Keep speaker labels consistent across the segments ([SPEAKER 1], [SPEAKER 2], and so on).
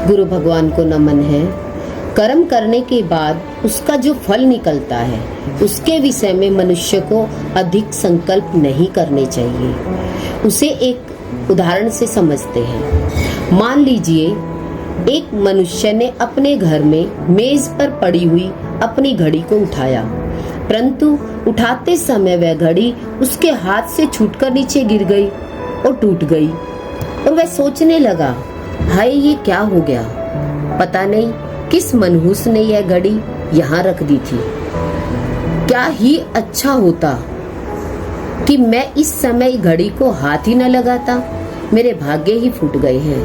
[SPEAKER 1] गुरु भगवान को नमन है। कर्म करने के बाद उसका जो फल निकलता है उसके विषय में मनुष्य को अधिक संकल्प नहीं करने चाहिए। उसे एक उदाहरण से समझते हैं। मान लीजिए एक मनुष्य ने अपने घर में मेज पर पड़ी हुई अपनी घड़ी को उठाया, परंतु उठाते समय वह घड़ी उसके हाथ से छूटकर नीचे गिर गई और टूट गई और वह सोचने लगा, हाय ये क्या हो गया, पता नहीं किस मनहूस ने यह घड़ी यहाँ रख दी थी। क्या ही अच्छा होता कि मैं इस समय घड़ी को हाथ ही न लगाता, मेरे भाग्य ही फूट गए हैं।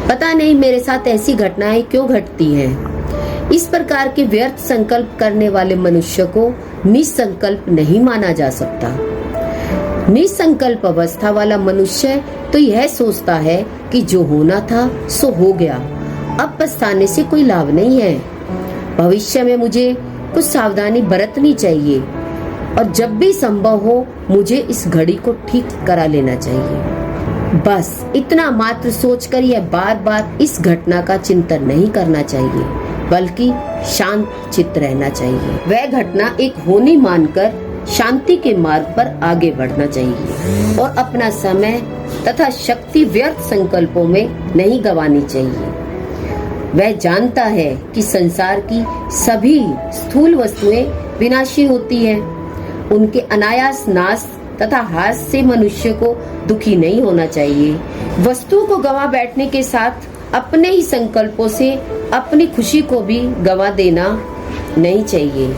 [SPEAKER 1] पता नहीं मेरे साथ ऐसी घटनाएं क्यों घटती हैं। इस प्रकार के व्यर्थ संकल्प करने वाले मनुष्य को निसंकल्प नहीं माना जा सकता। निसंकल्प अवस्था वाला मनुष्य तो यह सोचता है कि जो होना था सो हो गया, अब पछताने से कोई लाभ नहीं है। भविष्य में मुझे कुछ सावधानी बरतनी चाहिए और जब भी संभव हो मुझे इस घड़ी को ठीक करा लेना चाहिए। बस इतना मात्र सोचकर यह बार बार इस घटना का चिंतन नहीं करना चाहिए, बल्कि शांत चित्त रहना चाहिए। वह घटना एक होनी मानकर शांति के मार्ग पर आगे बढ़ना चाहिए और अपना समय तथा शक्ति व्यर्थ संकल्पों में नहीं गंवानी चाहिए। वह जानता है कि संसार की सभी स्थूल वस्तुएं विनाशी होती हैं। उनके अनायास नाश तथा हास से मनुष्य को दुखी नहीं होना चाहिए। वस्तु को गंवा बैठने के साथ अपने ही संकल्पों से अपनी खुशी को भी गंवा देना नहीं चाहिए।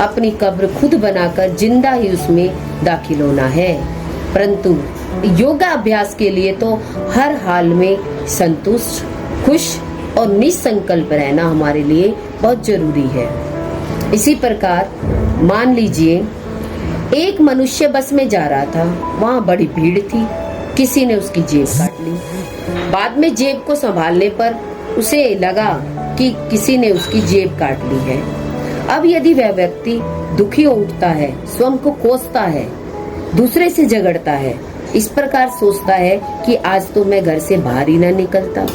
[SPEAKER 1] अपनी कब्र खुद बनाकर जिंदा ही उसमें दाखिल होना है, परंतु योगा अभ्यास के लिए तो हर हाल में संतुष्ट, खुश और निसंकल्प रहना हमारे लिए बहुत जरूरी है। इसी प्रकार मान लीजिए एक मनुष्य बस में जा रहा था, वहाँ बड़ी भीड़ थी, किसी ने उसकी जेब काट ली। बाद में जेब को संभालने पर उसे लगा कि किसी ने उसकी जेब काट ली है। अब यदि वह व्यक्ति दुखी हो उठता है, स्वयं को कोसता है, दूसरे से झगड़ता है, इस प्रकार सोचता है कि आज तो मैं घर से बाहर ही ना निकलता,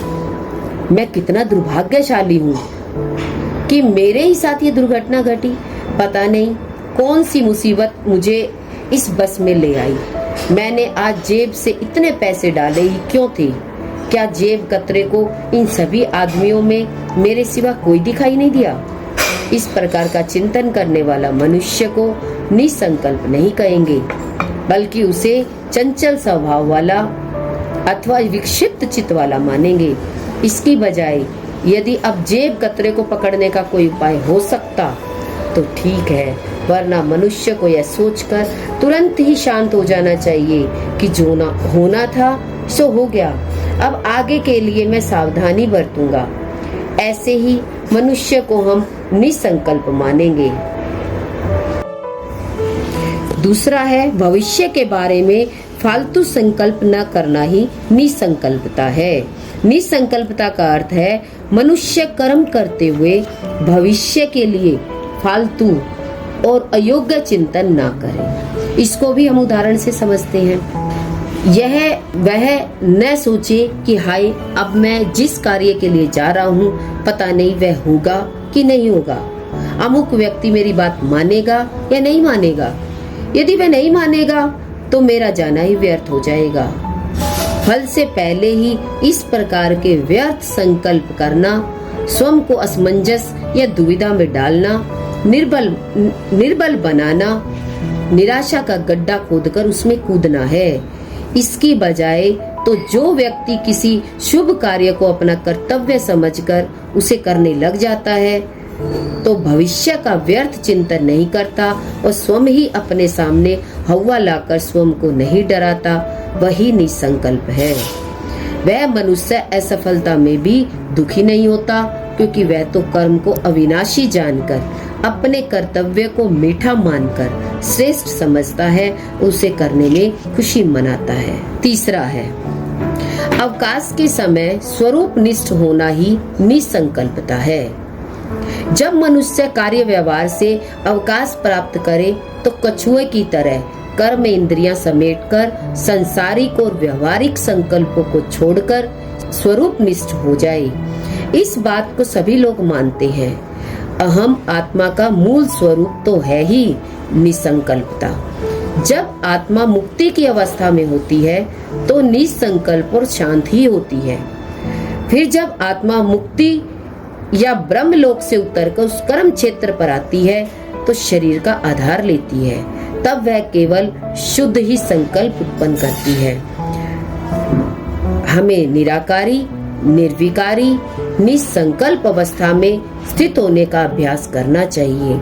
[SPEAKER 1] मैं कितना दुर्भाग्यशाली हूँ कि मेरे ही साथ ये दुर्घटना घटी, पता नहीं कौन सी मुसीबत मुझे इस बस में ले आई। मैंने आज जेब से इतने पैसे डाले ही क्यों थे? क्या जेब कतरे को इन सभी आदमियों में मेरे सिवा कोई दिखाई नहीं दिया? इस प्रकार का चिंतन करने वाला मनुष्य को निसंकल्प नहीं कहेंगे, बल्कि उसे चंचल स्वभाव वाला अथवा विक्षिप्त चित्त वाला मानेंगे। इसकी बजाय यदि अब जेब कतरे को पकड़ने का कोई उपाय हो सकता तो ठीक है, वरना मनुष्य को यह सोचकर तुरंत ही शांत हो जाना चाहिए कि जो ना होना था सो हो गया, अब आगे के लिए मैं सावधानी बरतूंगा। ऐसे ही मनुष्य को हम निसंकल्प मानेंगे। दूसरा है, भविष्य के बारे में फालतू संकल्प न करना ही निसंकल्पता है। निसंकल्पता का अर्थ है मनुष्य कर्म करते हुए भविष्य के लिए फालतू और अयोग्य चिंतन ना करे। इसको भी हम उदाहरण से समझते हैं। यह वह न सोचे कि हाय अब मैं जिस कार्य के लिए जा रहा हूँ पता नहीं वह होगा कि नहीं होगा, अमुक व्यक्ति मेरी बात मानेगा या नहीं मानेगा। यदि वह नहीं मानेगा तो मेरा जाना ही व्यर्थ हो जाएगा। फल से पहले ही इस प्रकार के व्यर्थ संकल्प करना, स्वयं को असमंजस या दुविधा में डालना, निर्बल बनाना, निराशा का गड्ढा खोदकर उसमें कूदना है। इसकी बजाय तो जो व्यक्ति किसी शुभ कार्य को अपना कर्तव्य समझकर उसे करने लग जाता है तो भविष्य का व्यर्थ चिंतन नहीं करता और स्वयं ही अपने सामने हवा लाकर स्वयं को नहीं डराता, वही निसंकल्प है। वह मनुष्य असफलता में भी दुखी नहीं होता, क्योंकि वह तो कर्म को अविनाशी जानकर, अपने कर्तव्य को मीठा मानकर श्रेष्ठ समझता है, उसे करने में खुशी मनाता है। तीसरा है, अवकाश के समय स्वरूप निष्ठ होना ही निसंकल्पता है। जब मनुष्य कार्य व्यवहार से अवकाश प्राप्त करे तो कछुए की तरह कर्म इंद्रियां समेटकर सांसारिक और व्यवहारिक संकल्पों को छोड़कर स्वरूप निष्ठ हो जाए। इस बात को सभी लोग मानते हैं। अहम आत्मा का मूल स्वरूप तो है ही निसंकल्पता। जब आत्मा मुक्ति की अवस्था में होती है तो निसंकल्प और शांत ही होती है। फिर जब आत्मा मुक्ति या ब्रह्मलोक से उतरकर उस कर्म क्षेत्र पर आती है तो शरीर का आधार लेती है, तब वह केवल शुद्ध ही संकल्प उत्पन्न करती है। हमें निराकारी, निर्विकारी, निसंकल्प अवस्था में स्थित होने का अभ्यास करना चाहिए।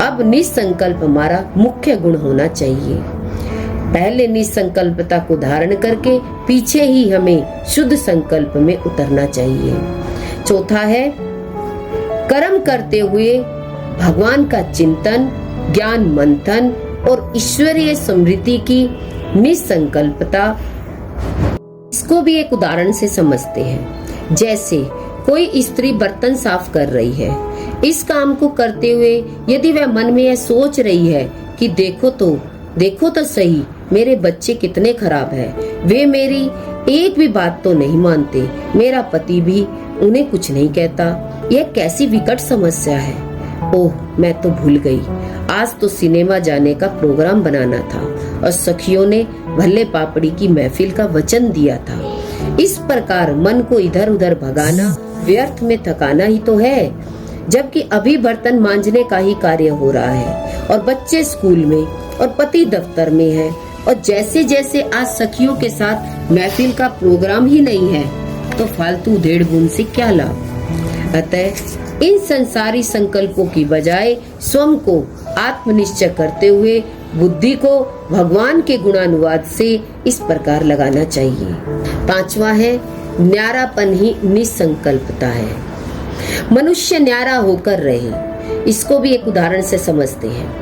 [SPEAKER 1] अब निसंकल्प हमारा मुख्य गुण होना चाहिए। पहले निसंकल्पता को धारण करके पीछे ही हमें शुद्ध संकल्प में उतरना चाहिए। चौथा है कर्म करते हुए भगवान का चिंतन, ज्ञान मंथन और ईश्वरीय स्मृति की निसंकल्पता। इसको भी एक उदाहरण से समझते हैं। जैसे कोई स्त्री बर्तन साफ कर रही है, इस काम को करते हुए यदि वह मन में यह सोच रही है कि देखो तो सही मेरे बच्चे कितने खराब हैं, वे मेरी एक भी बात तो नहीं मानते, मेरा पति भी उन्हें कुछ नहीं कहता, यह कैसी विकट समस्या है। ओह, मैं तो भूल गई, आज तो सिनेमा जाने का प्रोग्राम बनाना था और सखियों ने भल्ले पापड़ी की महफिल का वचन दिया था। इस प्रकार मन को इधर उधर भगाना व्यर्थ में थकाना ही तो है, जबकि अभी बर्तन मांजने का ही कार्य हो रहा है और बच्चे स्कूल में और पति दफ्तर में है और जैसे जैसे आज सखियों के साथ महफिल का प्रोग्राम ही नहीं है तो फालतू उधेड़ बुन से क्या लाभ। अतः इन संसारी संकल्पों की बजाय स्वयं को आत्मनिश्चय करते हुए बुद्धि को भगवान के गुणानुवाद से इस प्रकार लगाना चाहिए। पांचवा है न्यारापन ही निसंकल्पता है। मनुष्य न्यारा होकर रहे, इसको भी एक उदाहरण से समझते हैं।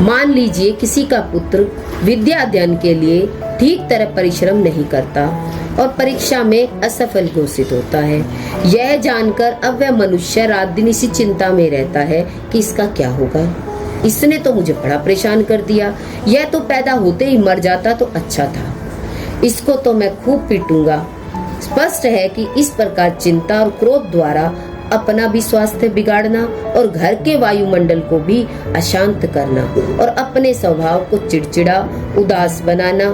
[SPEAKER 1] मान लीजिए किसी का पुत्र विद्या अध्ययन के लिए ठीक तरह परिश्रम नहीं करता और परीक्षा में असफल घोषित होता है। यह जानकर अब वह मनुष्य रात दिन इसी चिंता में रहता है कि इसका क्या होगा, इसने तो मुझे बड़ा परेशान कर दिया, यह तो पैदा होते ही मर जाता तो अच्छा था, इसको तो मैं खूब पीटूंगा। स्पष्ट है कि इस प्रकार चिंता और क्रोध द्वारा अपना भी स्वास्थ्य बिगाड़ना और घर के वायुमंडल को भी अशांत करना और अपने स्वभाव को चिड़चिड़ा उदास बनाना,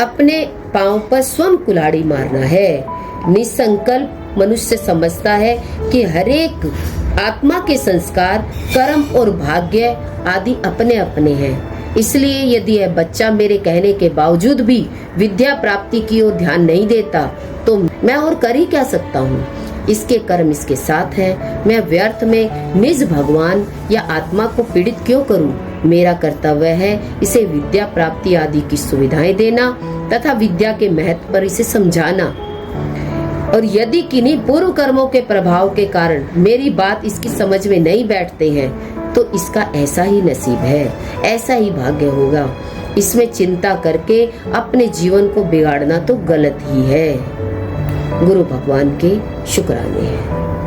[SPEAKER 1] अपने पांव पर स्वयं कुल्हाड़ी मारना है। निसंकल्प मनुष्य समझता है कि हरेक आत्मा के संस्कार, कर्म और भाग्य आदि अपने अपने हैं। इसलिए यदि यह बच्चा मेरे कहने के बावजूद भी विद्या प्राप्ति की ओर ध्यान नहीं देता तो मैं और कर ही क्या सकता हूँ। इसके कर्म इसके साथ हैं। मैं व्यर्थ में निज भगवान या आत्मा को पीड़ित क्यों करूँ। मेरा कर्तव्य है इसे विद्या प्राप्ति आदि की सुविधाएं देना तथा विद्या के महत्व पर इसे समझाना। और यदि किन्हीं पूर्व कर्मों के प्रभाव के कारण मेरी बात इसकी समझ में नहीं बैठते हैं तो इसका ऐसा ही नसीब है, ऐसा ही भाग्य होगा। इसमें चिंता करके अपने जीवन को बिगाड़ना तो गलत ही है। गुरु भगवान के शुक्राने हैं।